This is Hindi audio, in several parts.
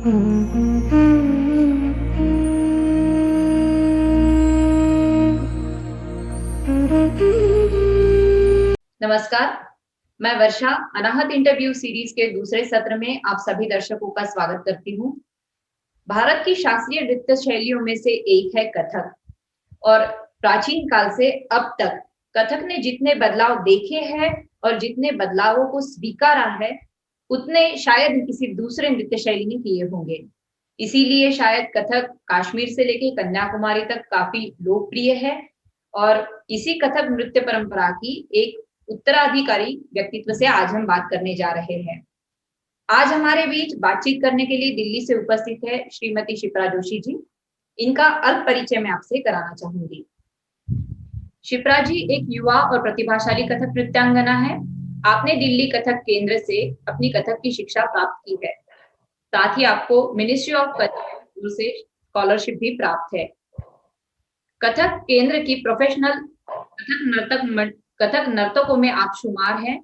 नमस्कार, मैं वर्षा अनाहत इंटरव्यू सीरीज के दूसरे सत्र में आप सभी दर्शकों का स्वागत करती हूँ। भारत की शास्त्रीय नृत्य शैलियों में से एक है कथक और प्राचीन काल से अब तक कथक ने जितने बदलाव देखे हैं और जितने बदलावों को स्वीकारा है, उतने शायद ही किसी दूसरे नृत्य शैली ने किए होंगे। इसीलिए शायद कथक कश्मीर से लेके कन्याकुमारी तक काफी लोकप्रिय है और इसी कथक नृत्य परंपरा की एक उत्तराधिकारी व्यक्तित्व से आज हम बात करने जा रहे हैं। आज हमारे बीच बातचीत करने के लिए दिल्ली से उपस्थित है श्रीमती शिप्रा जोशी जी। इनका अल्प परिचय मैं आपसे कराना चाहूंगी। शिप्रा जी एक युवा और प्रतिभाशाली कथक नृत्यांगना है। आपने दिल्ली कथक केंद्र से अपनी कथक की शिक्षा प्राप्त की है। साथ ही आपको मिनिस्ट्री ऑफ कथक से स्कॉलरशिप भी प्राप्त है। कथक केंद्र की प्रोफेशनल कथक नर्तकों में आप शुमार हैं।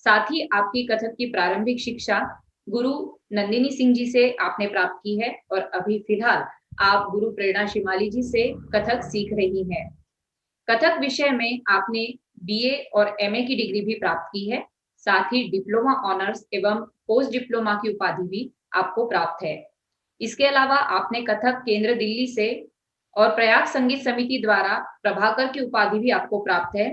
साथ ही आपकी कथक की प्रारंभिक शिक्षा गुरु नंदिनी सिंह जी से आपने प्राप्त की है और अभी फिलहाल आप गुरु प्रेरणा शिमाली जी से कथक सीख रही हैं। कथक विषय में आपने बीए और एमए की डिग्री भी प्राप्त की है। साथ ही डिप्लोमा ऑनर्स एवं पोस्ट डिप्लोमा की उपाधि भी आपको प्राप्त है। इसके अलावा आपने कथक केंद्र दिल्ली से और प्रयाग संगीत समिति द्वारा प्रभाकर की उपाधि भी आपको प्राप्त है।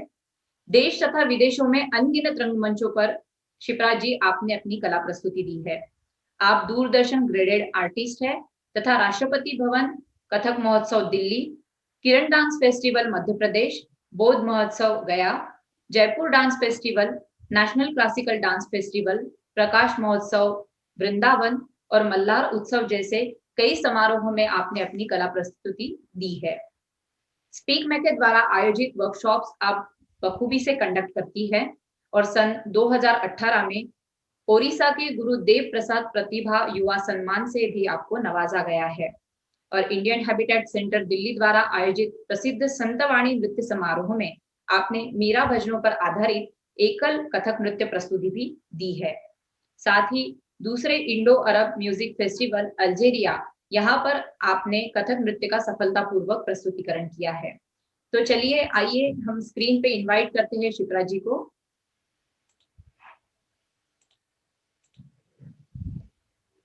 देश तथा विदेशों में अनगिनत रंगमंचों पर शिप्रा जी आपने अपनी कला प्रस्तुति दी है। आप दूरदर्शन ग्रेडेड आर्टिस्ट है तथा राष्ट्रपति Bhavan Kathak Mahotsav Delhi, Kiran dance festival Madhya Pradesh, Bauddh Mahotsav Gaya, Jaipur dance festival, national classical dance festival, Prakash Mahotsav Vrindavan और मल्लार उत्सव जैसे कई समारोहों में आपने अपनी कला प्रस्तुति दी है। स्पीक मेथड द्वारा आयोजित वर्कशॉप्स आप बखूबी से कंडक्ट करती है और सन 2018 में ओडिशा के गुरु देव प्रसाद प्रतिभा युवा सम्मान से भी आपको नवाजा गया है और इंडियन हैबिटेट सेंटर दिल्ली द्वारा आयोजित प्रसिद्ध संतवाणी नृत्य समारोह में आपने मीरा भजनों पर आधारित एकल कथक नृत्य प्रस्तुति भी दी है। साथ ही दूसरे इंडो अरब म्यूजिक फेस्टिवल अल्जेरिया, यहाँ पर आपने कथक नृत्य का सफलतापूर्वक प्रस्तुतिकरण किया है। तो चलिए आइए हम स्क्रीन पे इनवाइट करते हैं शिप्रा जी को।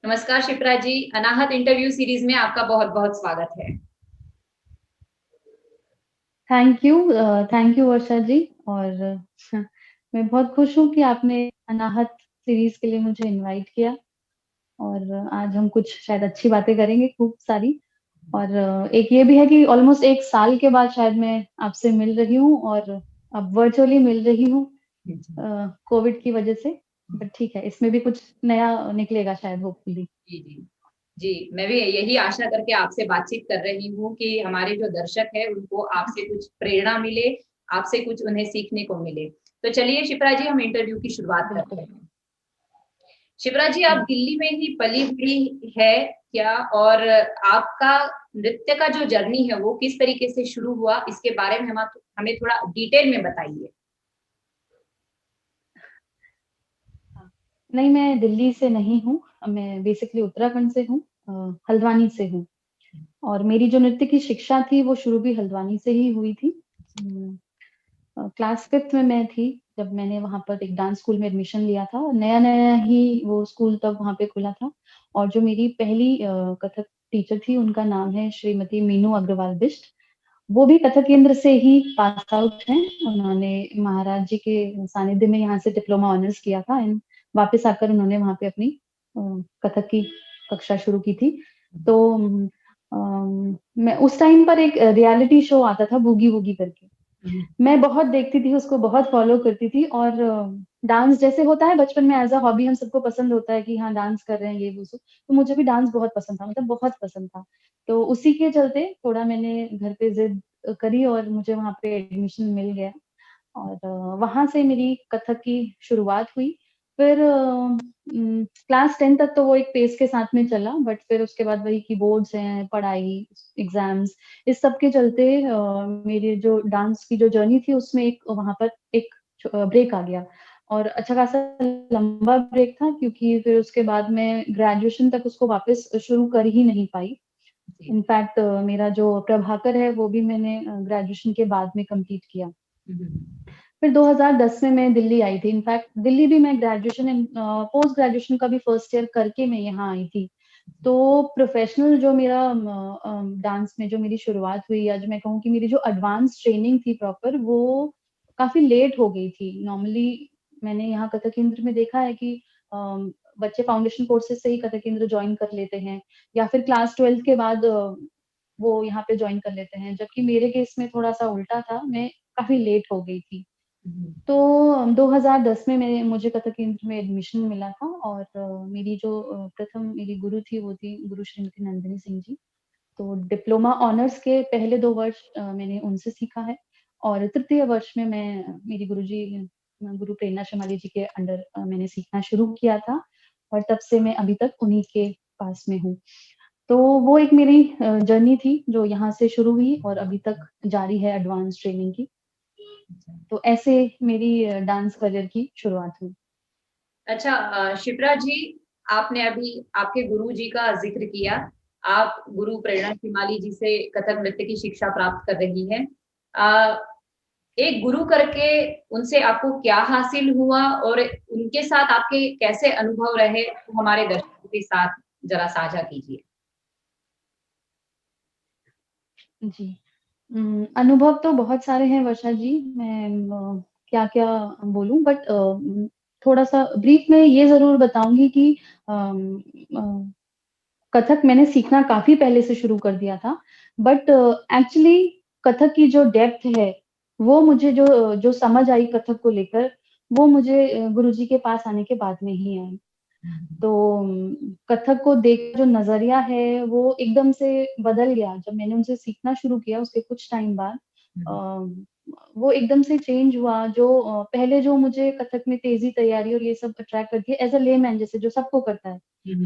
नमस्कार शिप्रा जी, अनाहत इंटरव्यू सीरीज में आपका बहुत बहुत स्वागत है। थैंक यू वर्षा जी। और मैं बहुत खुश हूँ कि आपने अनाहत सीरीज के लिए मुझे इनवाइट किया और आज हम कुछ शायद अच्छी बातें करेंगे, खूब सारी। और एक ये भी है कि ऑलमोस्ट एक साल के बाद शायद मैं आपसे मिल रही हूँ और अब वर्चुअली मिल रही हूँ कोविड की वजह से। बट ठीक है, इसमें भी कुछ नया निकलेगा शायद, होपफुली। जी जी जी, मैं भी यही आशा करके आपसे बातचीत कर रही हूँ कि हमारे जो दर्शक है उनको आपसे कुछ प्रेरणा मिले, आपसे कुछ उन्हें सीखने को मिले। तो चलिए शिप्रा जी, हम इंटरव्यू की शुरुआत करते हैं। शिप्रा जी, आप दिल्ली में ही पली बड़ी है क्या, और आपका नृत्य का जो जर्नी है वो किस तरीके से शुरू हुआ, इसके बारे में हमें थोड़ा डिटेल में बताइए। नहीं, मैं दिल्ली से नहीं हूँ, मैं बेसिकली उत्तराखंड से हूँ, हल्द्वानी से हूँ। और मेरी जो नृत्य की शिक्षा थी वो शुरू भी हल्द्वानी से ही हुई थी। क्लास 5th में मैं थी जब मैंने वहाँ पर एक डांस स्कूल में एडमिशन लिया था। नया नया ही वो स्कूल तब वहाँ पे खुला था। और जो मेरी पहली कथक टीचर थी उनका नाम है श्रीमती मीनू अग्रवाल बिष्ट। वो भी कथक केंद्र से ही पास आउट हैं। उन्होंने महाराज जी के सानिध्य में यहाँ से डिप्लोमा ऑनर्स किया था एंड वापस आकर उन्होंने वहाँ पे अपनी कथक की कक्षा शुरू की थी। तो मैं उस टाइम पर एक रियलिटी शो आता था बूगी वूगी करके, मैं बहुत देखती थी उसको, बहुत फॉलो करती थी। और डांस जैसे होता है बचपन में एज अ हॉबी, हम सबको पसंद होता है कि हाँ डांस कर रहे हैं ये वो सो, तो मुझे भी डांस बहुत पसंद था, मतलब बहुत पसंद था। तो उसी के चलते थोड़ा मैंने घर पे जिद करी और मुझे वहाँ पे एडमिशन मिल गया और वहां से मेरी कथक की शुरुआत हुई। फिर क्लास 10 तक तो वो एक पेस के साथ में चला, बट फिर उसके बाद वही की बोर्ड्स हैं, पढ़ाई, एग्जाम्स, इस सब के चलते मेरी जो डांस की जो जर्नी थी उसमें एक वहां पर एक ब्रेक आ गया। और अच्छा खासा लंबा ब्रेक था, क्योंकि फिर उसके बाद मैं ग्रेजुएशन तक उसको वापस शुरू कर ही नहीं पाई। जी। इनफैक्ट मेरा जो प्रभाकर है वो भी मैंने ग्रेजुएशन के बाद में कंप्लीट किया। फिर 2010 में मैं दिल्ली आई थी। इनफैक्ट दिल्ली भी मैं ग्रेजुएशन एंड पोस्ट ग्रेजुएशन का भी फर्स्ट ईयर करके मैं यहाँ आई थी। तो प्रोफेशनल जो मेरा डांस में जो मेरी शुरुआत हुई, या जो मैं कहूँ कि मेरी जो एडवांस ट्रेनिंग थी प्रॉपर, वो काफी लेट हो गई थी। नॉर्मली मैंने यहाँ कथक केंद्र में देखा है कि बच्चे फाउंडेशन कोर्सेज से ही कथक केंद्र ज्वाइन कर लेते हैं, या फिर क्लास 12 के बाद वो यहाँ पे ज्वाइन कर लेते हैं, जबकि मेरे केस में थोड़ा सा उल्टा था, मैं काफी लेट हो गई थी। तो 2010 में मैं मुझे कथक केंद्र में एडमिशन मिला था, और मेरी जो प्रथम मेरी गुरु थी वो थी गुरु श्रीमती नंदिनी सिंह जी। तो डिप्लोमा ऑनर्स के पहले 2 वर्ष मैंने उनसे सीखा है, और तृतीय वर्ष में मैं मेरी गुरुजी गुरु प्रेरणा शमाली जी के अंडर मैंने सीखना शुरू किया था, और तब से मैं अभी तक उन्हीं के पास में हूँ। तो वो एक मेरी जर्नी थी जो यहाँ से शुरू हुई और अभी तक जारी है एडवांस ट्रेनिंग की। तो ऐसे मेरी डांस करियर की शुरुआत हुई। अच्छा, शिप्रा जी, आपने अभी आपके गुरु जी का जिक्र किया। आप गुरु प्रेरणा शिमाली जी से कथक नृत्य की शिक्षा प्राप्त कर रही हैं। अ, एक गुरु करके उनसे आपको क्या हासिल हुआ और उनके साथ आपके कैसे अनुभव रहे, तो हमारे दर्शकों के साथ जरा साझा कीजिए। जी। अनुभव तो बहुत सारे हैं वर्षा जी, मैं क्या-क्या बोलूँ, बट थोड़ा-सा ब्रीफ में ये ज़रूर बताऊँगी कि अम, अ, कथक मैंने सीखना काफ़ी पहले से शुरू कर दिया था, बट एक्चुअली कथक की जो डेप्थ है, वो मुझे जो समझ आई कथक को लेकर, वो मुझे गुरुजी के पास आने के बाद में ही आई। तो कथक को देख जो नज़रिया है वो एकदम से बदल गया। जब मैंने उनसे सीखना शुरू किया उसके कुछ टाइम बाद वो एकदम से चेंज हुआ। जो पहले जो मुझे कथक में तेज़ी, तैयारी और ये सब अट्रैक्ट करती है एज़ अ लेमैन, जैसे जो सबको करता है,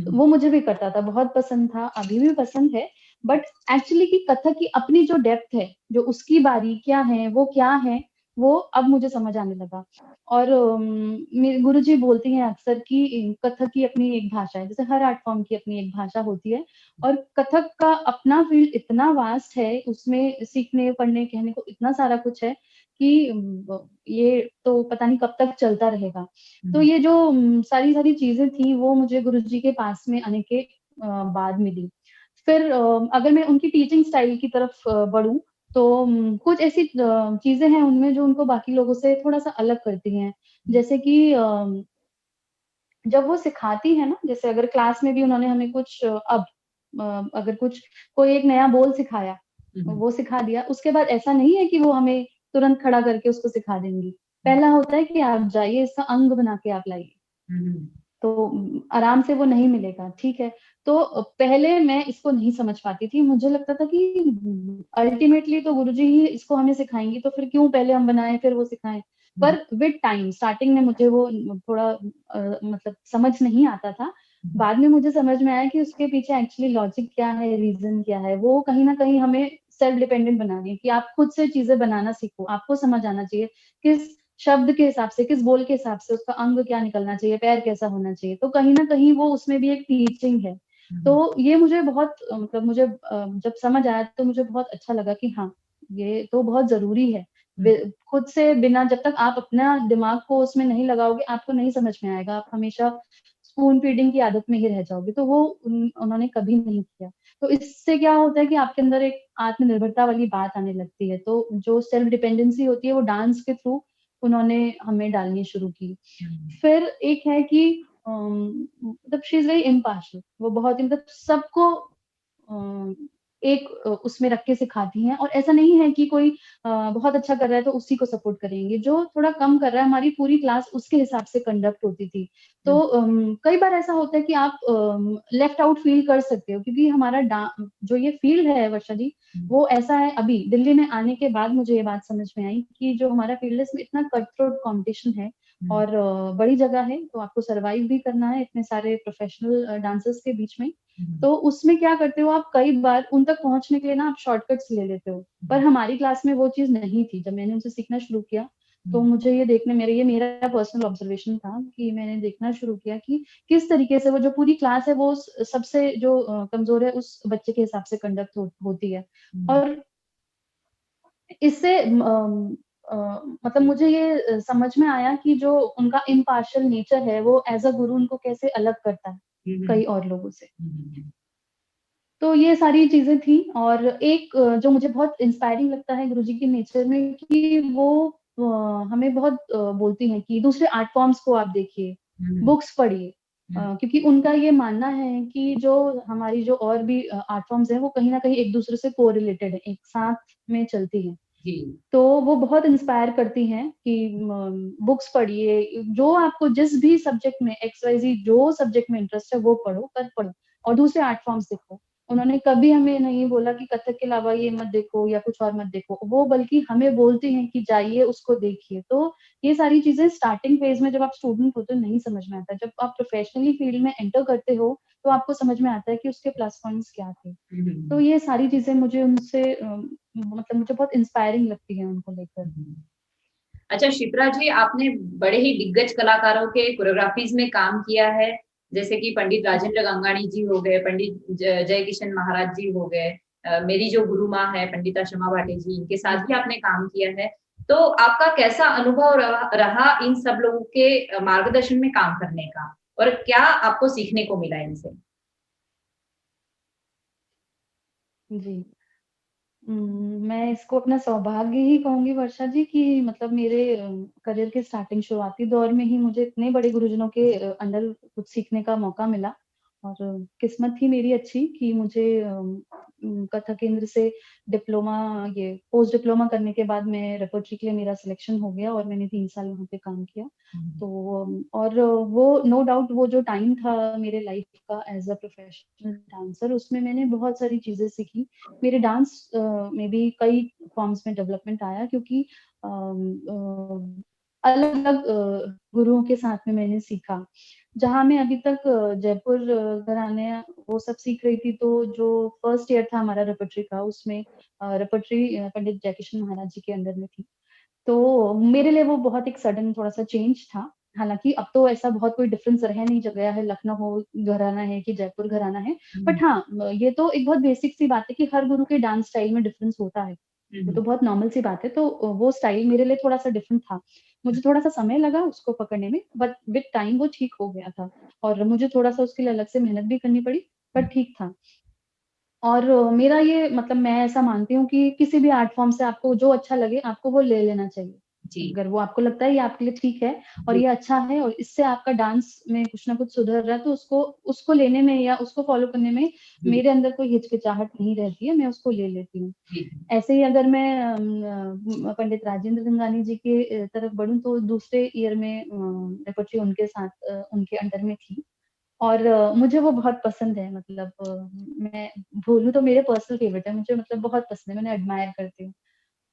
तो वो मुझे भी करता था, बहुत पसंद था, अभी भी पसंद है। बट एक्चुअली कि कथक की अपनी जो डेप्थ है, जो उसकी बारीकियाँ हैं, वो क्या हैं, वो अब मुझे समझ आने लगा। और मेरे गुरुजी बोलती हैं अक्सर कि कथक की अपनी एक भाषा है, जैसे हर आर्ट फॉर्म की अपनी एक भाषा होती है, और कथक का अपना फील्ड इतना वास्ट है, उसमें सीखने, पढ़ने, कहने को इतना सारा कुछ है कि ये तो पता नहीं कब तक चलता रहेगा। तो ये जो सारी-सारी चीज़ें थी, वो मुझे गुरुजी के पास में आने के बाद मिली। फिर अगर मैं उनकी टीचिंग स्टाइल की तरफ बढ़ूँ, तो कुछ ऐसी चीज़ें हैं उनमें जो उनको बाकी लोगों से थोड़ा-सा अलग करती हैं। जैसे कि जब वो सिखाती हैं ना, जैसे अगर क्लास में भी उन्होंने हमें कुछ अगर कुछ कोई एक नया बोल सिखाया, वो सिखा दिया, उसके बाद ऐसा नहीं है कि वो हमें तुरंत खड़ा करके उसको सिखा देंगी। पहला होता है कि आप जाइए, इसका अंग बना के आप लाइए। तो आराम से वो नहीं मिलेगा, ठीक है। तो पहले मैं इसको नहीं समझ पाती थी, मुझे लगता था कि अल्टीमेटली तो गुरुजी ही इसको हमें सिखाएँगी, तो फिर क्यों पहले हम बनाएँ फिर वो सिखाएँ। पर विद टाइम स्टार्टिंग में मुझे वो थोड़ा मतलब समझ नहीं आता था। बाद में मुझे समझ में आया कि उसके पीछे एक्चुअली लॉजिक क्या है, रीज़न क्या है। वो कहीं न कहीं हमें सेल्फ डिपेंडेंट बना रही है कि आप खुद से चीज़ें बनाना सीखो, आपको समझ आना चाहिए, किस शब्द के हिसाब से, किस बोल के हिसाब से उसका अंग क्या निकलना चाहिए, पैर कैसा होना चाहिए। तो कहीं न कहीं वो उसमें भी एक टीचिंग है। तो ये मुझे बहुत मतलब मुझे जब समझ आया तो मुझे बहुत अच्छा लगा कि हाँ, ये तो बहुत ज़रूरी है। खुद से बिना जब तक आप अपना दिमाग को उसमें नहीं लगाओगे, आपको नहीं समझ में आएगा। आप हमेशा स्पून फीडिंग की आदत में ही रह जाओगे। तो वो उन्होंने कभी नहीं किया। तो इससे क्या होता है कि आपके अंदर एक आत्मनिर्भरता वाली बात आने लगती है। तो जो सेल्फ डिपेंडेंसी होती है वो डांस के थ्रू उन्होंने हमें डालनी शुरू की। फिर एक है कि मतलब शी इज़ वेरी इम्पार्शियल, वो बहुत ही मतलब सबको अ, एक उसमें रख के सिखाती हैं, और ऐसा नहीं है कि कोई बहुत अच्छा कर रहा है तो उसी को सपोर्ट करेंगे। जो थोड़ा कम कर रहा है, हमारी पूरी क्लास उसके हिसाब से कंडक्ट होती थी। तो कई बार ऐसा होता है कि आप लेफ्ट आउट फील कर सकते हो, क्योंकि हमारा जो ये फील्ड है वर्षा जी, वो ऐसा है। अभी दिल्ली में आने के बाद मुझे ये बात समझ में आई कि जो हमारा फील्ड है इसमें इतना कट थ्रोट कॉम्पिटिशन है, और बड़ी जगह है, तो आपको सर्वाइव भी करना है इतने सारे प्रोफेशनल डांसर्स के बीच में। तो उसमें क्या करते हो आप, कई बार उन तक पहुँचने के लिए ना आप शॉर्टकट्स ले लेते हो। पर हमारी क्लास में वो चीज़ नहीं थी। जब मैंने उनसे सीखना शुरू किया, तो मुझे ये देखने ये मेरा पर्सनल ऑब्जर्वेशन था कि मैंने देखना शुरू किया कि किस तरीके से वो जो पूरी क्लास है वो सबसे जो कमजोर है उस बच्चे के हिसाब से कंडक्ट होती है। और इससे मतलब मुझे ये समझ में आया कि जो उनका इम्पार्शियल नेचर है वो एज अ गुरु उनको कैसे अलग करता है कई और लोगों से। तो ये सारी चीजें थी। और एक जो मुझे बहुत इंस्पायरिंग लगता है गुरुजी के नेचर में कि वो हमें बहुत बोलती हैं कि दूसरे आर्ट फॉर्म्स को आप देखिए, बुक्स पढ़िए। क्योंकि उनका ये मानना है कि जो हमारी जो और भी आर्ट फॉर्म्स हैं वो कहीं न कहीं एक दूसरे से कोरिलेटेड है, एक साथ में चलती हैं। तो वो बहुत इंस्पायर करती हैं कि बुक्स पढ़िए, जो आपको जिस भी सब्जेक्ट में एक्स-वाई-ज़ेड जो सब्जेक्ट में इंटरेस्ट है वो पढ़ो, कर पढ़ो और दूसरे आर्ट फॉर्म्स देखो। उन्होंने कभी हमें नहीं बोला कि कथक के अलावा ये मत देखो या कुछ और मत देखो। वो बल्कि हमें बोलती हैं कि जाइए उसको देखिए। तो ये सारी चीज़ें स्टार्टिंग फेज़ में जब आप स्टूडेंट होते हो नहीं समझ में आता। जब आप प्रोफेशनली फील्ड में एंटर करते हो तो आपको समझ में आता है कि उसके प्लस पॉइंट्स क्या थे। तो ये सारी चीज़ें मुझे उनसे मतलब मुझे बहुत इंस्पायरिंग लगती है उनको लेकर। अच्छा शिप्रा जी, आपने बड़े ही दिग्गज कलाकारों के कोरियोग्राफीज में काम किया है, जैसे कि पंडित राजेंद्र गंगाणी जी हो गए, पंडित जय किशन महाराज जी हो गए, मेरी जो गुरु माँ है पंडिता शमा भाटे जी, इनके साथ भी आपने काम किया है। तो आपका कैसा अनुभव रहा इन सब लोगों के मार्गदर्शन में काम करने का, और क्या आपको सीखने को मिला इनसे? जी। मैं इसको अपना सौभाग्य ही कहूँगी वर्षा जी कि मतलब मेरे करियर के स्टार्टिंग शुरुआती दौर में ही मुझे इतने बड़े गुरुजनों के अंडर कुछ सीखने का मौका मिला। और किस्मत थी मेरी अच्छी कि मुझे कथक केंद्र से डिप्लोमा ये पोस्ट डिप्लोमा करने के बाद मैं रेपर्टरी के लिए मेरा सिलेक्शन हो गया और मैंने 3 साल वहाँ पे काम किया। तो और वो नो डाउट वो जो टाइम था मेरे लाइफ का एज़ अ प्रोफेशनल डांसर उसमें मैंने बहुत सारी चीज़ें सीखी। मेरे डांस में भी कई फॉर्म्स में डेवलपमेंट आया क्योंकि अलग-अलग गुरुओं के साथ में मैंने सीखा। जहाँ मैं अभी तक जयपुर घराने वो सब सीख रही थी तो जो फर्स्ट ईयर था हमारा रेपर्टरी का उसमें रेपर्टरी पंडित जयकिशन महाराज जी के अंडर में थी। तो मेरे लिए वो बहुत एक सडन थोड़ा-सा चेंज था। हालाँकि अब तो ऐसा बहुत कोई डिफरेंस रह नहीं ज गया है, लखनऊ घराना है कि जयपुर घराना है। बट हाँ, ये तो एक बहुत बेसिक सी बात है कि हर गुरु के डांस स्टाइल में डिफरेंस होता है। वो तो बहुत नॉर्मल सी बात है। तो वो स्टाइल मेरे लिए थोड़ा-सा डिफरेंट था। मुझे थोड़ा-सा समय लगा उसको पकड़ने में, बट विद टाइम वो ठीक हो गया था। और मुझे थोड़ा-सा उसके लिए अलग से मेहनत भी करनी पड़ी, पर ठीक था। और मेरा ये मतलब मैं ऐसा मानती हूँ कि किसी भी आर्ट फॉर्म से आपको जो अच्छा लगे, आपको वो ले लेना चाहिए। जी। अगर वो आपको लगता है ये आपके लिए ठीक है और जी। ये अच्छा है और इससे आपका डांस में कुछ ना कुछ सुधर रहा है, तो उसको उसको लेने में या उसको फ़ॉलो करने में जी। मेरे अंदर कोई हिचकिचाहट नहीं रहती है, मैं उसको ले लेती हूँ। जी। ऐसे ही अगर मैं पंडित राजेंद्र गंगानी जी के तरफ बढ़ूँ तो दूसरे ईयर में रेपर्टरी उनके साथ उनके अंडर में थी। और मुझे वो बहुत पसंद है मतलब मैं बोलूँ तो मेरे पर्सनल फेवरेट है, मुझे मतलब बहुत पसंद है, मैं उन्हें एडमायर करती हूँ।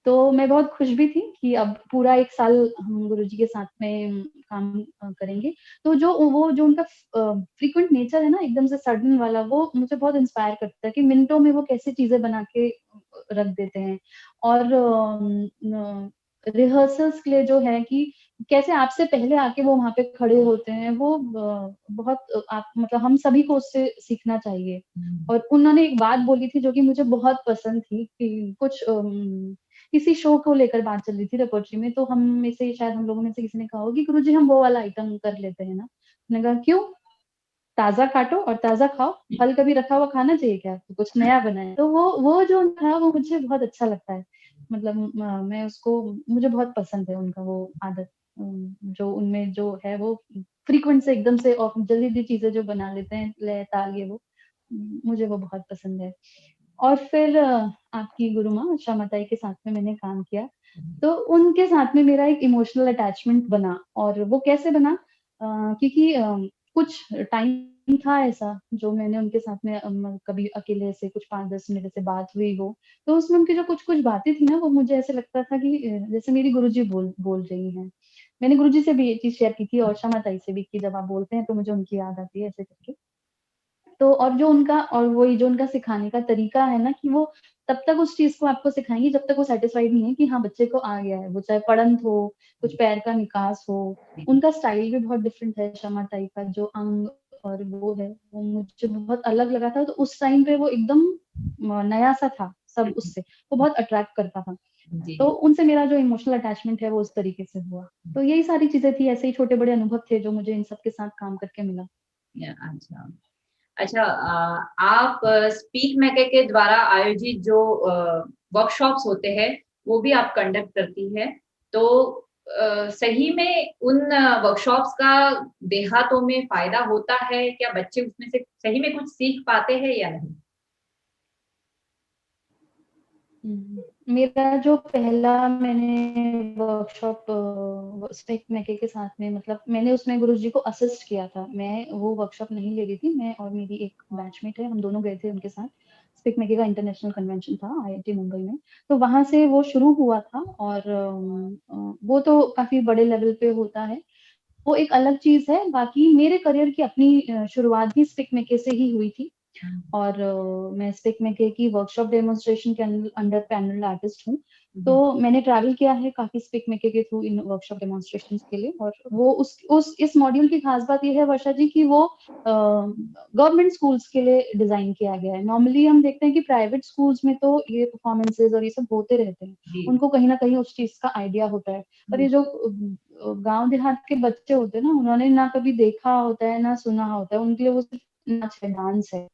तो मैं बहुत खुश भी थी कि अब पूरा 1 साल हम गुरुजी के साथ में काम करेंगे। तो जो वो जो उनका फ्रीक्वेंट नेचर है ना एकदम से सडन वाला, वो मुझे बहुत इंस्पायर करता है कि मिनटों में वो कैसे चीज़ें बना के रख देते हैं। और रिहर्सल्स के लिए जो है कि कैसे आपसे पहले आके वो वहाँ पे खड़े होते हैं, वो बहुत आप मतलब हम सभी को उससे सीखना चाहिए। और उन्होंने एक बात बोली थी जो कि मुझे बहुत पसंद थी कि कुछ किसी शो को लेकर बात चल रही थी रेपर्टरी में, तो हम में से शायद हम लोगों में से किसी ने कहा होगा कि गुरुजी हम वो वाला आइटम कर लेते हैं ना? मैंने कहा क्यों? ताज़ा काटो और ताज़ा खाओ, फल कभी रखा हुआ खाना चाहिए क्या? तो कुछ नया बनाएँ। तो वो जो था वो मुझे बहुत अच्छा लगता है। मतलब मैं उसको मुझे बहुत पसंद है उनका वो आदत जो उनमें जो है वो फ्रीक्वेंट से एकदम से और जल्दी-जल्दी चीज़ें जो बना लेते हैं, लय, ताल ये वो मुझे वो बहुत पसंद है। और फिर आपकी गुरु माँ श्यामा ताई के साथ में मैंने काम किया, तो उनके साथ में मेरा एक इमोशनल अटैचमेंट बना और वो कैसे बना क्योंकि कुछ टाइम था ऐसा जो मैंने उनके साथ में कभी अकेले ऐसे कुछ 5-10 मिनट ऐसे बात हुई हो, तो उसमें उनकी जो कुछ-कुछ बातें थी ना वो मुझे ऐसे लगता था कि जैसे मेरी गुरुजी बोल बोल रही हैं। मैंने गुरुजी से भी ये चीज़ शेयर की थी और श्यामा ताई से भी कि जब आप बोलते हैं तो मुझे उनकी याद आती है ऐसे करके। तो और जो उनका और वही जो उनका सिखाने का तरीका है ना कि वो तब तक उस चीज को आपको सिखाएंगी जब तक वो सेटिस्फाइड नहीं है कि हाँ बच्चे को आ गया है, वो चाहे पढ़ंत हो, कुछ पैर का निकास हो। उनका स्टाइल भी बहुत डिफरेंट है, शमा ताई का जो अंग और वो है, वो मुझे बहुत अलग लगा था। तो उस टाइम पे वो एकदम नया सा था सब, उससे वो बहुत अट्रैक्ट करता था। जी तो उनसे मेरा जो इमोशनल अटैचमेंट है वो उस तरीके से हुआ। तो यही सारी चीजें थी, ऐसे ही छोटे बड़े अनुभव थे जो मुझे इन सब के साथ काम करके मिला। अच्छा। अच्छा, आप स्पीक मैके के द्वारा आयोजित जो वर्कशॉप्स होते हैं वो भी आप कंडक्ट करती है, तो सही में उन वर्कशॉप्स का देहातों में फायदा होता है क्या? बच्चे उसमें से सही में कुछ सीख पाते हैं या नहीं? मेरा जो पहला मैंने वर्कशॉप स्पीक मैके के साथ में, मतलब मैंने उसमें गुरुजी को असिस्ट किया था। मैं वो वर्कशॉप नहीं ले रही थी, मैं और मेरी एक बैचमेट है, हम दोनों गए थे उनके साथ। स्पीक मैके का इंटरनेशनल कन्वेंशन था आईआईटी मुंबई में, तो वहां से वो शुरू हुआ था। और वो तो काफी बड़े लेवल पे होता है, वो एक अलग चीज है। बाकी मेरे करियर की अपनी शुरुआत भी स्पिक मैके से ही हुई थी। और मैं स्पिक मैके की वर्कशॉप डेमोन्स्ट्रेशन के अंडर पैनल आर्टिस्ट हूँ। तो मैंने ट्रैवल किया है काफी स्पिक मैके के थ्रू इन वर्कशॉप डेमोन्स्ट्रेशन के लिए। और वो उस इस मॉड्यूल की खास बात ये है वर्षा जी की वो गवर्नमेंट स्कूल्स के लिए डिजाइन किया गया है। नॉर्मली हम देखते हैं कि प्राइवेट स्कूल्स में तो ये परफॉर्मेंसेज और ये सब होते रहते हैं, उनको कहीं ना कहीं उस चीज का आइडिया होता है। पर ये जो गांव देहात के बच्चे होते हैं ना, उन्होंने ना कभी देखा होता है ना सुना होता है, उनके लिए वो सिर्फ नाच है, डांस है।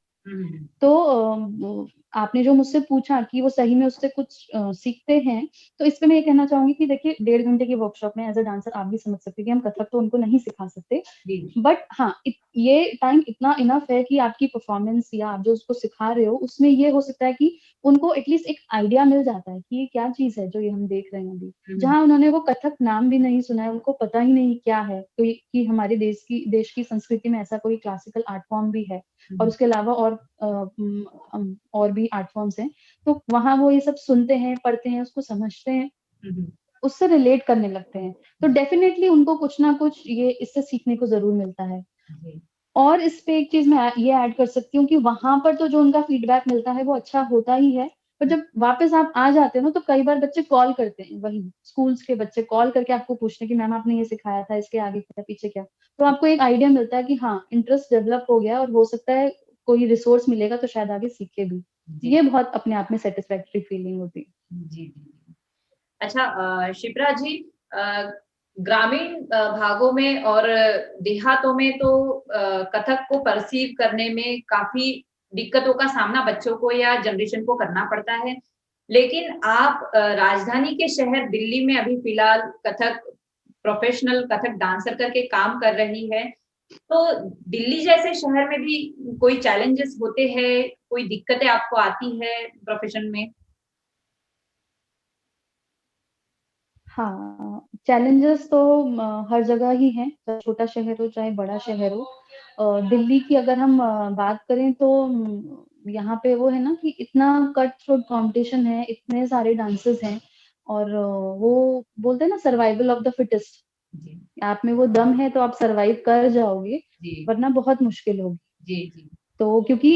तो आपने जो मुझसे पूछा कि वो सही में उससे कुछ सीखते हैं, तो इस पे मैं ये कहना चाहूंगी कि देखिए 1.5 घंटे की वर्कशॉप में एज अ डांसर आप भी समझ सकते हैं कि हम कथक तो उनको नहीं सिखा सकते, बट हाँ ये टाइम इतना इनफ है कि आपकी परफॉर्मेंस या आप जो उसको सिखा रहे हो उसमें ये हो सकता है कि उनको एटलीस्ट एक आइडिया मिल जाता है कि ये क्या चीज है जो ये हम देख रहे हैं अभी। जहाँ उन्होंने वो कथक नाम भी नहीं सुना है, उनको पता ही नहीं क्या है, तो कि हमारे देश की संस्कृति में ऐसा कोई क्लासिकल आर्ट फॉर्म भी है और उसके अलावा और भी आर्ट फॉर्म्स हैं। तो वहां वो ये सब सुनते हैं, पढ़ते हैं, उसको समझते हैं, उससे रिलेट करने लगते हैं। तो डेफिनेटली उनको कुछ ना कुछ ये इससे सीखने को जरूर मिलता है। और इस पे एक चीज मैं ये ऐड कर सकती हूँ कि वहां पर तो जो उनका फीडबैक मिलता है वो अच्छा होता ही है, पर जब वापस आप आ जाते हो ना तो कई बार बच्चे कॉल करते हैं, वही स्कूल्स के बच्चे कॉल करके आपको पूछते हैं कि मैम आपने ये सिखाया था, इसके आगे क्या पीछे क्या। तो आपको एक आइडिया मिलता है कि हाँ इंटरेस्ट डेवलप हो गया और हो सकता है कोई रिसोर्स मिलेगा तो शायद आगे सीखे भी। ये बहुत अपने आप में सेटिस्फैक्टरी फीलिंग होती है। जी। अच्छा, शिप्रा जी, ग्रामीण भागों में और देहातों में तो कथक को परसीव करने में काफी दिक्कतों का सामना बच्चों को या जनरेशन को करना पड़ता है, लेकिन आप राजधानी के शहर दिल्ली में अभी फिलहाल कथक प्रोफेशनल कथक डांसर करके काम कर रही है, तो दिल्ली जैसे शहर में भी कोई चैलेंजेस होते हैं, कोई दिक्कतें आपको आती है प्रोफेशन में? हाँ, चैलेंजेस तो हर जगह ही हैं, चाहे छोटा शहर हो चाहे बड़ा शहर हो। दिल्ली की अगर हम बात करें तो यहाँ पे वो है ना कि इतना कट थ्रोट कंपटीशन है, इतने सारे डांसेस हैं। और वो बोलते हैं ना सर्वाइवल ऑफ द फिटेस्ट, आप में वो दम है तो आप सरवाइव कर जाओगे, वरना बहुत मुश्किल होगी। तो क्योंकि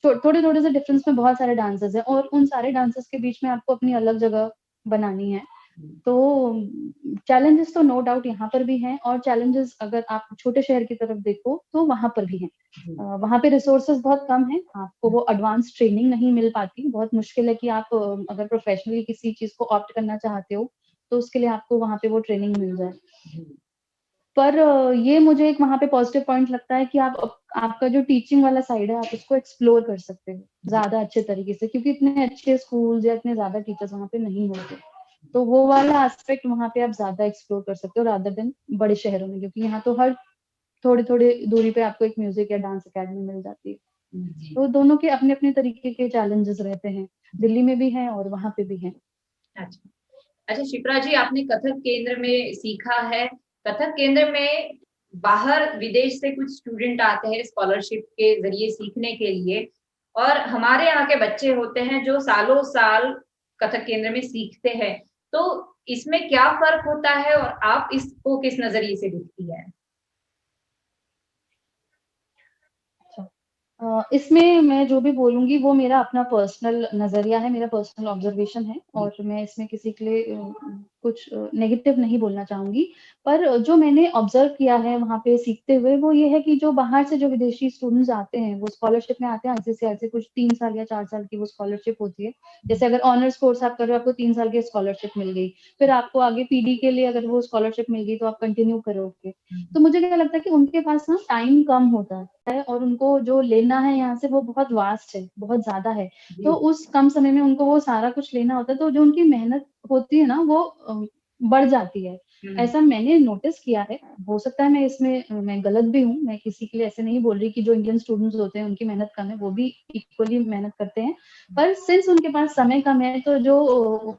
थोड़े थोड़े से डिफरेंस में बहुत सारे डांसेस हैं और उन सारे डांसेस के बीच में आपको अपनी अलग जगह बनानी है। तो चैलेंजेस तो नो डाउट यहाँ पर भी हैं, और चैलेंजेस अगर आप छोटे शहर की तरफ देखो तो वहां पर भी हैं। वहां पे रिसोर्सेज बहुत कम है, आपको वो एडवांस ट्रेनिंग नहीं मिल पाती, बहुत मुश्किल है कि आप अगर प्रोफेशनली किसी चीज को ऑप्ट करना चाहते हो तो उसके लिए आपको वहां पे वो ट्रेनिंग मिल जाए। पर ये मुझे एक वहां पे पॉजिटिव पॉइंट लगता है कि आपका जो टीचिंग वाला साइड है आप उसको एक्सप्लोर कर सकते हो ज्यादा अच्छे तरीके से, क्योंकि इतने अच्छे स्कूल या इतने ज्यादा टीचर्स वहां पे नहीं होते। तो वो वाला एस्पेक्ट वहां पे आप ज्यादा एक्सप्लोर कर सकते हो रादर देन बड़े शहरों में, क्योंकि यहाँ तो हर थोड़ी थोड़ी दूरी पे आपको एक म्यूजिक या डांस अकेडमी मिल जाती है। तो दोनों के अपने अपने तरीके के चैलेंजेस रहते हैं, दिल्ली में भी हैं और वहां पे भी हैं। अच्छा। अच्छा शिप्रा जी, आपने कथक केंद्र में सीखा है, कथक केंद्र में बाहर विदेश से कुछ स्टूडेंट आते हैं स्कॉलरशिप के जरिए सीखने के लिए, और हमारे यहाँ के बच्चे होते हैं जो सालों साल कथक केंद्र में सीखते हैं, तो इसमें क्या फर्क होता है और आप इसको किस नजरिए से देखती है? इसमें मैं जो भी बोलूँगी वो मेरा अपना पर्सनल नज़रिया है, मेरा पर्सनल ऑब्ज़र्वेशन है जी, और मैं इसमें किसी के लिए कुछ नेगेटिव नहीं बोलना चाहूँगी। पर जो मैंने ऑब्ज़र्व किया है वहाँ पे सीखते हुए वो ये है कि जो बाहर से जो विदेशी स्टूडेंट्स आते हैं, वो स्कॉलरशिप में आते हैं आईसीएसई से कुछ 3 साल या 4 साल की वो स्कॉलरशिप होती है। जैसे अगर ऑनर्स कोर्स आप कर रहे हो, आपको 3 साल की स्कॉलरशिप मिल गई, फिर आपको आगे पीडी के लिए अगर वो स्कॉलरशिप मिल गई तो आप कंटिन्यू करोगे। तो मुझे क्या लगता है कि उनके पास ना टाइम कम होता है और उनको जो लेना है यहाँ से वो बहुत वास्ट है, बहुत ज़्यादा है। तो जी, उस कम समय में उनको वो सारा कुछ लेना होता है, तो जो उनकी मेहनत होती है ना वो बढ़ जाती है। हुँ, ऐसा मैंने नोटिस किया है, हो सकता है मैं इसमें मैं गलत भी हूँ, मैं किसी के लिए ऐसे नहीं बोल रही कि जो इंडियन स्टूडेंट्स होते हैं उनकी मेहनत कम है, वो भी इक्वली मेहनत करते हैं। पर सिंस उनके पास समय कम है तो जो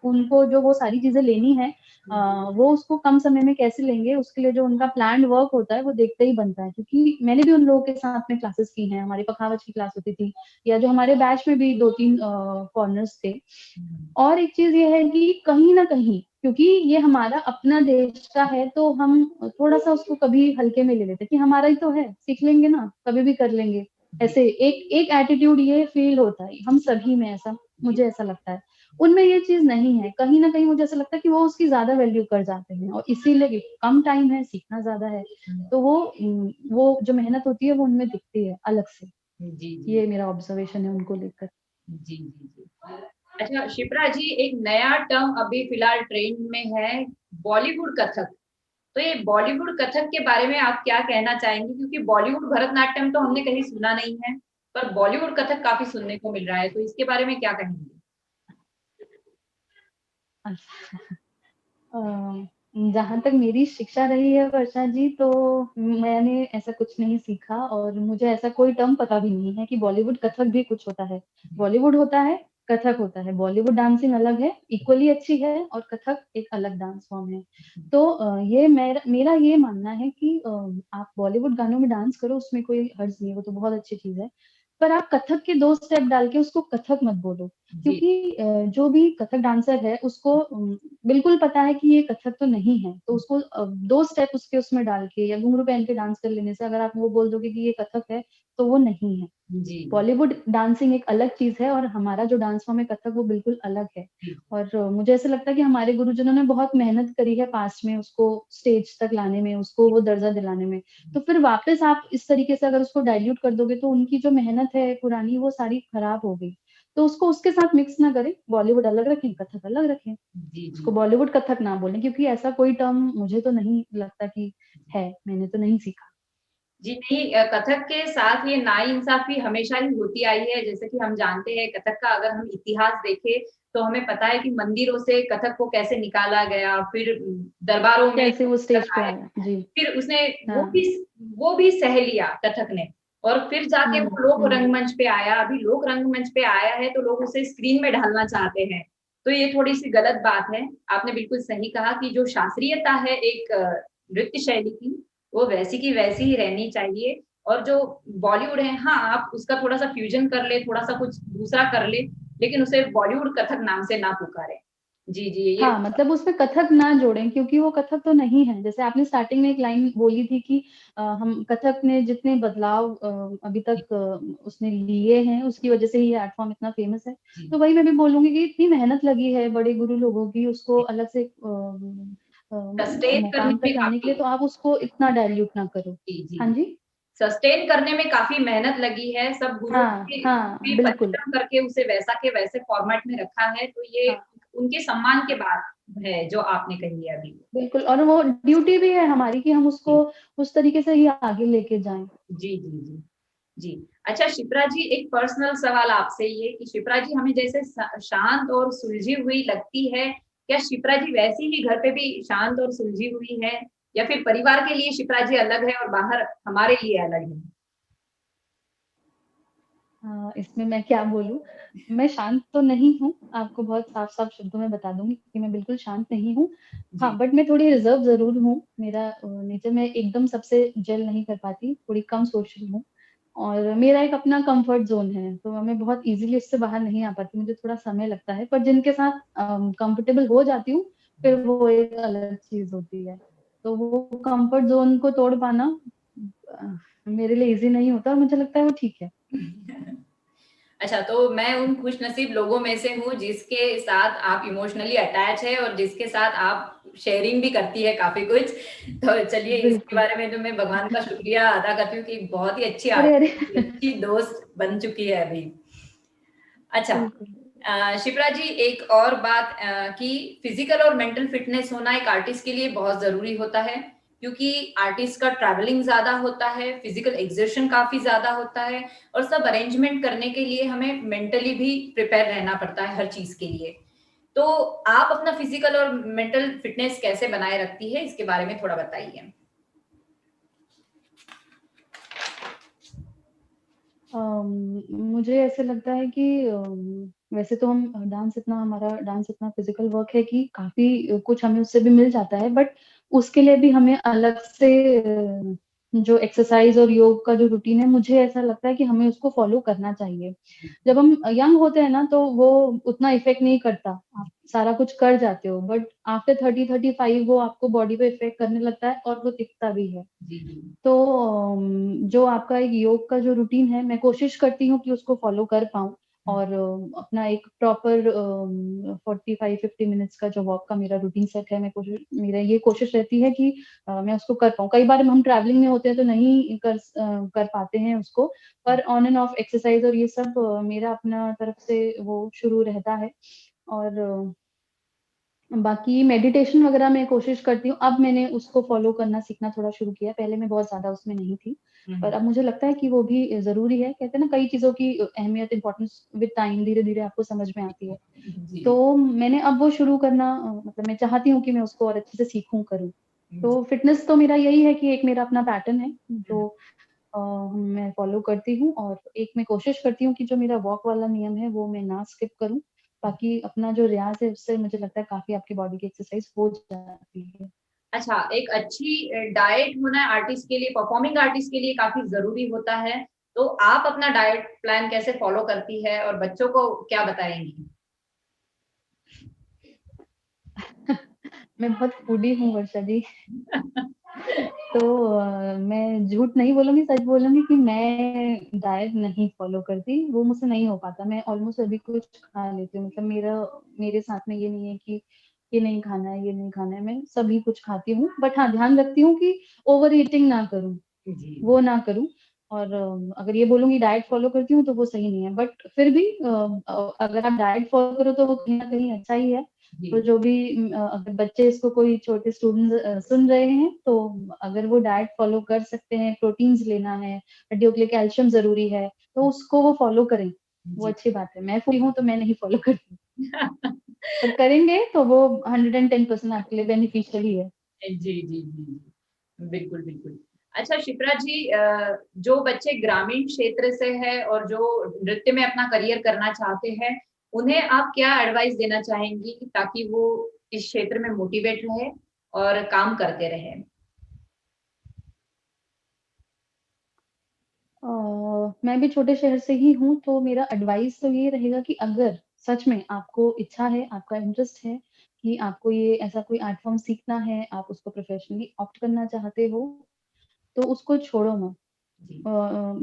उनको जो वो सारी चीज़ें लेनी है वो उसको कम समय में कैसे लेंगे उसके लिए जो उनका प्लान्ड वर्क होता है वो देखते ही बनता है क्योंकि मैंने भी उन लोगों के साथ में क्लासेस की हैं, हमारी पखावज की क्लास होती थी या जो हमारे बैच में भी 2-3 फॉरेनर्स थे। हुँ, और एक चीज़ ये है कि कहीं न कहीं क्योंकि ये हमारा अपना देश का है तो हम थोड़ा-सा उसको कभी हल्के में ले लेते हैं कि हमारा ही तो है, सीख लेंगे ना, कभी भी कर लेंगे। जी, ऐसे एक एक एटीट्यूड ये फ़ील होता है, हम सभी में ऐसा जी, मुझे ऐसा लगता है। उनमें ये चीज़ नहीं है, कहीं न कहीं मुझे ऐसा लगता है कि वो उसकी ज़्यादा वैल्यू कर जाते हैं और इसीलिए कम टाइम है, सीखना ज़्यादा है, हुँ, तो वो जो मेहनत होती है वो उनमें दिखती है अलग से। जी, जी, ये मेरा ऑब्ज़र्वेशन है उनको लेकर। जी, जी, जी। अच्छा शिप्रा जी एक नया टर्म अभी फिलहाल ट्रेंड में है बॉलीवुड कथक। तो ये बॉलीवुड कथक के बारे में आप क्या कहना चाहेंगी? क्योंकि बॉलीवुड भरतनाट्यम तो हमने कहीं सुना नहीं है, पर बॉलीवुड कथक काफ़ी सुनने को मिल रहा है, तो इसके बारे में क्या कहेंगी? अच्छा। जहाँ तक मेरी शिक्षा रही है वर्षा जी, तो मैंने ऐसा कुछ नहीं सीखा और मुझे ऐसा कोई टर्म पता भी नहीं है कि बॉलीवुड कथक भी कुछ होता है। बॉलीवुड होता है, कथक होता है। बॉलीवुड डांसिंग अलग है, इक्वली अच्छी है और कथक एक अलग डांस फॉर्म है। तो ये मेरा मेरा ये मानना है कि आप बॉलीवुड गानों में डांस करो, उसमें कोई हर्ज नहीं है, वो तो बहुत अच्छी चीज़ है। पर आप कथक के 2 स्टेप डाल के उसको कथक मत बोलो, जी, क्योंकि जो भी कथक डांसर है उसको बिल्कुल पता है कि ये कथक तो नहीं है, तो उसको 2 स्टेप उसके उसमें डाल के या घुंघरू पहन के डांस कर लेने से अगर आप वो बोल दोगे कि ये कथक है, तो वो नहीं है। जी, बॉलीवुड डांसिंग एक अलग चीज़ है और हमारा जो डांस फॉर्म है कथक वो बिल्कुल अलग है। जी, और मुझे ऐसा लगता है कि हमारे गुरुजनों ने बहुत मेहनत करी है पास्ट में उसको स्टेज तक लाने में, उसको वो दर्जा दिलाने में। तो फिर वापस आप इस तरीके से अगर उसको डाइल्यूट कर दोगे तो उनकी जो मेहनत है पुरानी वो सारी खराब हो गई। तो उसको उसके साथ मिक्स ना करें, बॉलीवुड अलग रखें, कथक अलग रखें। जी, उसको जी। बॉलीवुड कथक ना बोलें क्योंकि ऐसा कोई टर्म मुझे तो नहीं लगता कि है, मैंने तो नहीं सीखा। जी नहीं कथक के साथ ये नाइंसाफ़ी हमेशा ही होती आई है, जैसे कि हम जानते हैं कथक का अगर हम इतिहास देखें, तो हमें पता है कि मंदिरों से कथक को कैसे निकाला गया, फिर दरबारों में कैसे वो स्टेज कथक पे आए, आया? जी। फिर उसने हाँ। वो भी सह लिया कथक ने और फिर जाके हुँ, वो लोक हुँ। रंगमंच पे आया, अभी लोक रंगमंच पे आया है, तो लोग उसे स्क्रीन में ढालना चाहते हैं। तो ये थोड़ी-सी गलत बात है। आपने बिल्कुल सही कहा कि जो शास्त्रीयता है एक नृत्य शैली की, वो वैसी की वैसी ही रहनी चाहिए और जो बॉलीवुड है, हाँ, आप उसका थोड़ा-सा फ्यूज़न कर लें, थोड़ा-सा कुछ दूसरा कर लें, लेकिन उसे बॉलीवुड कथक नाम से ना पुकारें। जी, जी, ये हाँ, मतलब उसमें कथक ना जोड़ें क्योंकि वो कथक तो नहीं है। जैसे आपने स्टार्टिंग में एक लाइन बोली थी कि हम कथक ने जितने बदलाव अभी तक उसने लिए हैं, उसकी वज़ह से ही ये आर्ट फॉर्म इतना फ़ेमस है। जी, तो वही मैं भी बोलूँगी कि इतनी मेहनत लगी है बड़े गुरु लोगों की उसको जी, अलग से सस्टेन करने मुकाम तक में लाने के लिए, काफ़ी तो आप उसको इतना डाइल्यूट ना करो। जी, जी, हाँ जी। जी? सस्टेन करने में काफ़ी मेहनत लगी है, सब गुरुओं हाँ, ने हाँ, काफ़ी बिल्कुल। परिश्रम करके उसे वैसा के वैसे फ़ॉर्मेट में रखा है, तो ये हाँ। उनके सम्मान के बात है, जो आपने कही है अभी। बिल्कुल और वो ड्यूटी भी है हमारी कि हम उसको जी, उस तरीके से ही आगे लेके जाएँ। जी, जी, जी। जी। अच्छा शिप्रा जी एक पर्सनल सवाल आपसे ये कि शिप्रा जी हमें जैसे शांत और सुलझी हुई लगती है, क्या शिप्रा जी वैसी ही घर पे भी शांत और सुलझी हुई है? या फिर परिवार के लिए शिप्रा जी अलग है और बाहर हमारे लिए अलग है? इसमें मैं क्या बोलूँ? मैं शांत तो नहीं हूँ, आपको बहुत साफ-साफ शब्दों में बता दूँगी कि मैं बिल्कुल शांत नहीं हूँ। हाँ, जी, बट मैं थोड़ी रिज़र्व ज़रूर हूँ। मेरा नेचर मैं एकदम सबसे जेल नहीं कर पाती, थोड़ी कम सोशल हूँ और मेरा एक अपना कम्फर्ट ज़ोन है, तो मैं बहुत ईज़िली उससे बाहर नहीं आ पाती, मुझे थोड़ा समय लगता है। पर जिनके साथ कंफर्टेबल हो जाती हूँ, फिर वो एक अलग चीज़ होती है। तो वो कम्फर्ट ज़ोन को तोड़ पाना अ, मेरे लिए ईज़ी नहीं होता और मुझे लगता है वो ठीक है। अच्छा, तो मैं उन खुशनसीब लोगों में से हूँ जिसके साथ आप इमोशनली अटैच है और जिसके साथ आप शेयरिंग भी करती है काफ़ी कुछ। तो चलिए इसके बिल्कुल। बारे में तो मैं भगवान का शुक्रिया अदा करती हूँ कि बहुत ही अच्छी अरे, अरे! अच्छी दोस्त बन चुकी है अभी। अच्छा, बिल्कुल। शिप्रा जी एक और बात कि फिजिकल और मेंटल फिटनेस होना एक आर्टिस्ट के लिए बहुत ज़रूरी होता है, क्योंकि आर्टिस्ट का ट्रैवलिंग ज़्यादा होता है, फिजिकल एक्सर्शन काफ़ी ज़्यादा होता है और सब अरेंजमेंट करने के लिए हमें मेंटली भी प्रिपेयर रहना पड़ता है हर चीज़ के लिए। तो आप अपना फिजिकल और मेंटल फिटनेस कैसे बनाए रखती है, इसके बारे में थोड़ा बताइए? मुझे ऐसे लगता है कि वैसे तो हमारा डांस इतना फिजिकल वर्क है कि काफ़ी कुछ हमें उससे भी मिल जाता है, बट उसके लिए भी हमें अलग से जो एक्सरसाइज़ और योग का जो रूटीन है, मुझे ऐसा लगता है कि हमें उसको फ़ॉलो करना चाहिए। जब हम यंग होते हैं ना, तो वो उतना इफ़ेक्ट नहीं करता, आप सारा कुछ कर जाते हो, बट आफ्टर 30-35 वो आपको बॉडी पे इफ़ेक्ट करने लगता है और वो दिखता भी है। जी, जी। तो जो आपका एक योग का जो रूटीन है, मैं कोशिश करती हूँ कि उसको फ़ॉलो कर पाऊँ हुँ, और अपना एक प्रॉपर 45-50 मिनट्स का जो वॉक का मेरा रूटीन सेट है, मेरा ये कोशिश रहती है कि मैं उसको कर पाऊँ। कई बार हम ट्रैवलिंग में होते हैं तो नहीं कर पाते हैं उसको, पर ऑन एंड ऑफ एक्सरसाइज़ और ये सब मेरा अपना तरफ से वो शुरू रहता है और बाकी मेडिटेशन वगैरह मैं कोशिश करती हूँ। अब मैंने उसको फ़ॉलो करना सीखना थोड़ा शुरू किया है, पहले मैं बहुत ज़्यादा उसमें नहीं थी। हुँ, पर हुँ। अब मुझे लगता है कि वो भी ज़रूरी है। कहते हैं ना कई चीज़ों की अहमियत, इम्पोर्टेंस विद टाइम धीरे-धीरे आपको समझ में आती है। जी, तो मैंने अब वो शुरू करना मतलब मैं चाहती हूँ कि मैं उसको और अच्छे से सीखूँ, करूँ। जी। तो फ़िटनेस तो मेरा यही है कि एक मेरा अपना पैटर्न है हुँ, जो मैं फ़ॉलो करती हूँ और एक मैं कोशिश करती हूँ कि जो मेरा वॉक वाला नियम है वो मैं ना स्किप करूँ। बाकी अपना जो रियाज़ है उससे मुझे लगता है काफ़ी आपकी बॉडी की एक्सरसाइज़ हो जाती है। अच्छा, एक अच्छी डाइट होना आर्टिस्ट के लिए परफॉर्मिंग आर्टिस्ट के लिए काफ़ी ज़रूरी होता है। तो आप अपना डाइट प्लान कैसे फ़ॉलो करती है और बच्चों को क्या बताएँगी? मैं बहुत फूडी हूँ वर्षा जी। तो मैं झूठ नहीं बोलूँगी, सच बोलूँगी कि मैं डाइट नहीं फ़ॉलो करती, वो मुझसे नहीं हो पाता। मैं ऑलमोस्ट सभी कुछ खा लेती हूँ, मतलब मेरे साथ में ये नहीं है कि ये नहीं खाना है, ये नहीं खाना है, मैं सभी कुछ खाती हूँ। बट हाँ, ध्यान रखती हूँ कि ओवर ईटिंग ना करूँ। जी। वो ना करूँ और अगर ये बोलूँ कि डाइट फ़ॉलो करती हूँ तो वो सही नहीं है। बट फिर भी अगर आप डाइट फ़ॉलो करो तो वो कहीं न कहीं अच्छा ही है। तो जी, जो भी अगर बच्चे इसको कोई छोटे स्टूडेंट्स सुन रहे हैं तो अगर वो डाइट फ़ॉलो कर सकते हैं, प्रोटीन्स लेना है, हड्डियों के लिए कैल्शियम ज़रूरी है, तो उसको वो फ़ॉलो करें। वो जी। अच्छी बात है। मैं फूडी हूँ तो मैं नहीं फ़ॉलो करती। पर करेंगे तो वो 110% आपके लिए बेनिफिशियल ही है। जी, जी, जी, जी। बिल्कुल, बिल्कुल। अच्छा शिप्रा जी जो बच्चे ग्रामीण क्षेत्र से हैं और जो नृत्य में अपना करियर करना चाहते हैं, उन्हें आप क्या एडवाइस देना चाहेंगी ताकि वो इस क्षेत्र में मोटिवेट रहे और काम करते रहें? मैं भी छोटे शहर से ही हूँ, तो मेरा एडवाइस तो ये रहेगा कि अगर सच में आपको इच्छा है, आपका इंटरेस्ट है कि आपको ये ऐसा कोई आर्ट फ़ॉर्म सीखना है, आप उसको प्रोफ़ेशनली ऑप्ट करना चाहते हो, तो उसको छोड़ो मत। जी,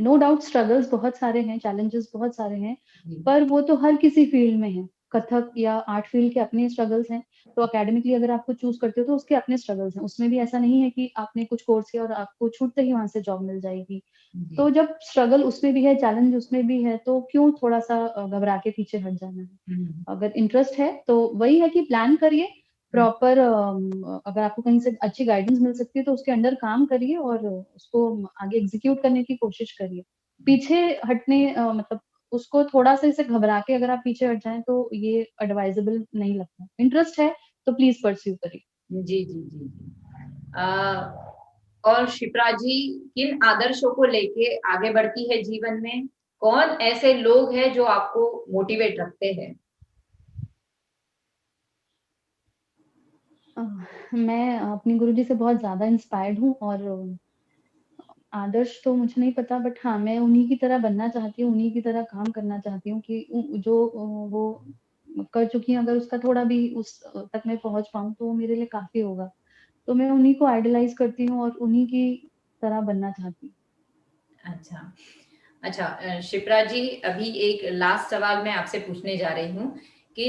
नो डाउट स्ट्रगल्स बहुत सारे हैं, चैलेंजेस बहुत सारे हैं, जी, पर वो तो हर किसी फ़ील्ड में है। कथक या आर्ट फ़ील्ड के अपने स्ट्रगल्स हैं, तो एकेडमिकली अगर आप कुछ चूज़ करते हो तो उसके अपने स्ट्रगल्स हैं। उसमें भी ऐसा नहीं है कि आपने कुछ कोर्स किया और आपको छूटते ही वहाँ से जॉब मिल जाएगी। जी। तो जब स्ट्रगल उसमें भी है, चैलेंज उसमें भी है, तो क्यों थोड़ा-सा घबरा के पीछे हट जाना है? हुँ, अगर इंटरेस्ट है, तो वही है कि प्लान करिए, हुँ, प्रॉपर अगर आपको कहीं से अच्छी गाइडेंस मिल सकती है, तो उसके अंडर काम करिए और उसको आगे एग्ज़ीक्यूट करने की कोशिश करिए। पीछे हटने मतलब उसको थोड़ा-सा ऐसे घबरा के अगर आप पीछे हट जाएँ, तो ये एडवाइज़ेबल नहीं लगता। इंटरेस्ट है, तो प्लीज़ परस्यू करिए। जी, जी, जी, जी। और शिप्रा जी किन आदर्शों को लेके आगे बढ़ती है जीवन में? कौन ऐसे लोग हैं जो आपको मोटिवेट रखते हैं? अ, मैं अपने गुरुजी से बहुत ज़्यादा इंस्पायर्ड हूँ और आदर्श तो मुझे नहीं पता बट हाँ, मैं उन्हीं की तरह बनना चाहती हूँ, उन्हीं की तरह काम करना चाहती हूँ कि जो वो कर चुकी हैं अगर उसका थोड़ा भी उस तक मैं पहुँच पाऊँ तो वो मेरे लिए काफ़ी होगा। तो मैं उन्हीं को आइडलाइज़ करती हूँ और उन्हीं की तरह बनना चाहती हूँ। अच्छा। अच्छा शिप्रा जी, अभी एक लास्ट सवाल मैं आपसे पूछने जा रही हूँ कि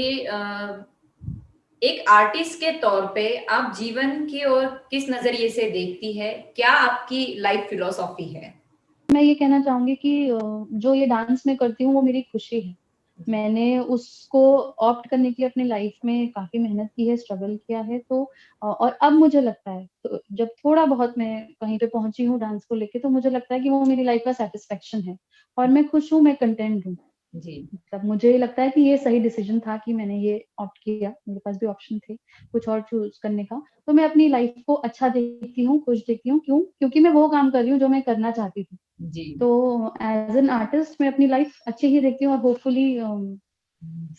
एक आर्टिस्ट के तौर पे आप जीवन की ओर किस नजरिए से देखती है? क्या आपकी लाइफ फिलोसॉफी है? मैं ये कहना चाहूंगी कि जो ये डांस मैं करती हूँ वो मेरी खुशी है। मैंने उसको ऑप्ट करने के लिए अपनी लाइफ में काफी मेहनत की है, स्ट्रगल किया है। तो और अब मुझे लगता है, तो जब थोड़ा बहुत मैं कहीं पे पहुंची हूँ डांस को लेके, तो मुझे लगता है कि वो मेरी लाइफ का सेटिस्फेक्शन है और मैं खुश हूँ, मैं कंटेंट हूँ। जी मतलब मुझे लगता है कि ये सही डिसीजन था कि मैंने ये ऑप्ट किया। मेरे पास भी ऑप्शन थे कुछ और चूज करने का। तो मैं अपनी लाइफ को अच्छा देखती हूँ, खुश देखती हूँ। क्यों? क्योंकि मैं वो काम कर रही हूँ जो मैं करना चाहती थी। जी तो एज एन आर्टिस्ट मैं अपनी लाइफ अच्छी ही देखती हूँ और होपफुली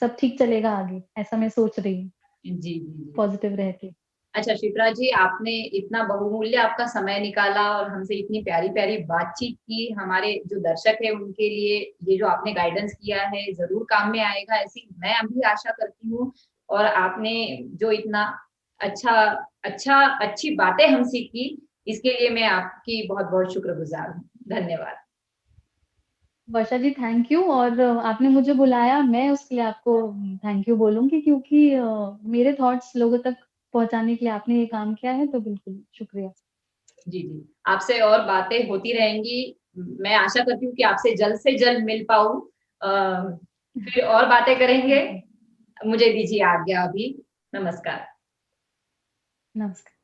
सब ठीक चलेगा आगे, ऐसा मैं सोच रही हूँ, जी जी जी। पॉजिटिव रह के। अच्छा शिप्रा जी, आपने इतना बहुमूल्य आपका समय निकाला और हमसे इतनी प्यारी प्यारी बातचीत की। हमारे जो दर्शक है उनके लिए ये जो आपने गाइडेंस किया है जरूर काम में आएगा, ऐसी मैं अभी आशा करती हूँ। और आपने जो इतना अच्छा अच्छी बातें हमसे की, इसके लिए मैं आपकी बहुत बहुत शुक्रगुजार हूँ। धन्यवाद। वर्षा जी थैंक यू। और आपने मुझे बुलाया, मैं उसके लिए आपको थैंक यू बोलूंगी, क्योंकि मेरे थॉट्स लोगों तक पहुंचाने के लिए आपने ये काम किया है। तो बिल्कुल शुक्रिया। जी जी, आपसे और बातें होती रहेंगी। मैं आशा करती हूँ कि आपसे जल्द से जल्द मिल पाऊँ। फिर और बातें करेंगे। जी, मुझे दीजिए आज्ञा अभी। नमस्कार। नमस्कार।